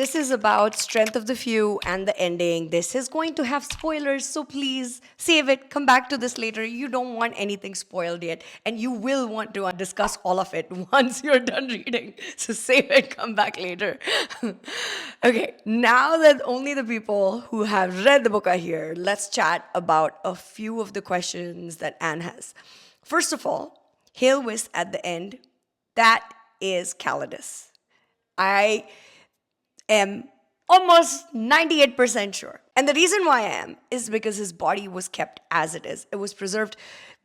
This is about Strength of the Few and the ending. This is going to have spoilers, so please save it. Come back to this later. You don't want anything spoiled yet, and you will want to discuss all of it once you're done reading. So save it, come back later. Okay, now that only the people who have read the book are here, let's chat about a few of the questions that Anne has. First of all, Hail Whist at the end, that is Calidus. I am almost 98% sure. And the reason why I am is because his body was kept as it is. It was preserved.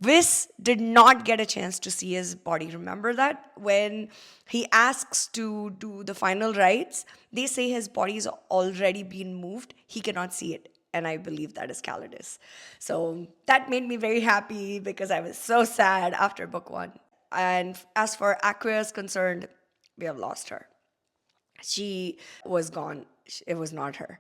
Vis did not get a chance to see his body. Remember that? When he asks to do the final rites, they say his body is already been moved. He cannot see it. And I believe that is Calidus. So that made me very happy because I was so sad after book one. And as for Aquia is concerned, we have lost her. She was gone. It was not her.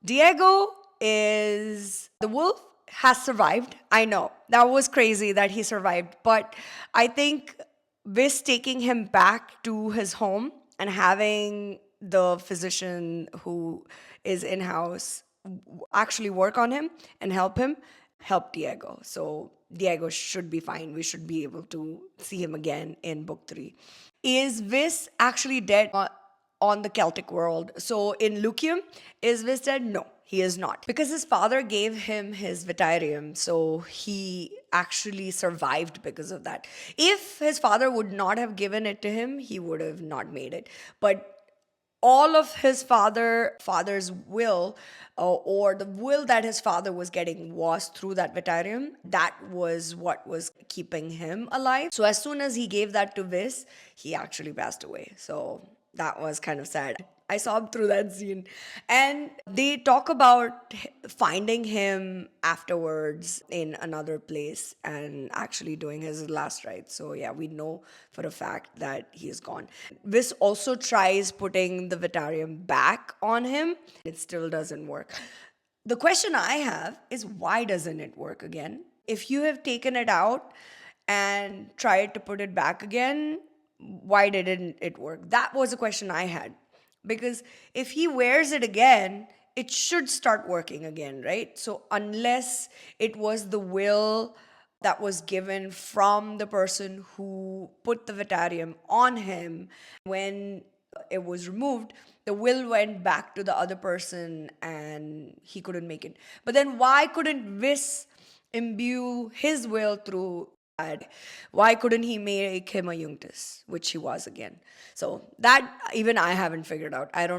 Diego is the wolf has survived. I know that was crazy that he survived, but I think Vis taking him back to his home and having the physician who is in house actually work on him and help Diego. So Diego should be fine. We should be able to see him again in book 3. Is Vis actually dead on the Celtic world? So in Lucium, is Vis dead? No, he is not. Because his father gave him his Vitarium, so he actually survived because of that. If his father would not have given it to him, he would have not made it. But all of his father's will, or the will that his father was getting, was through that Vitarium. That was what was keeping him alive. So as soon as he gave that to Vis, he actually passed away. So that was kind of sad. I sobbed through that scene. And they talk about finding him afterwards in another place and actually doing his last rites. So yeah, we know for a fact that he is gone. Vis also tries putting the Vitarium back on him. It still doesn't work. The question I have is, why doesn't it work again? If you have taken it out and tried to put it back again, why didn't it work? That was a question I had. Because if he wears it again, it should start working again, right? So unless it was the will that was given from the person who put the Vitarium on him, when it was removed, the will went back to the other person and he couldn't make it. But then why couldn't Vis imbue his will through that? Why couldn't he make him a Yunctus, which he was again? So that even I haven't figured out. I don't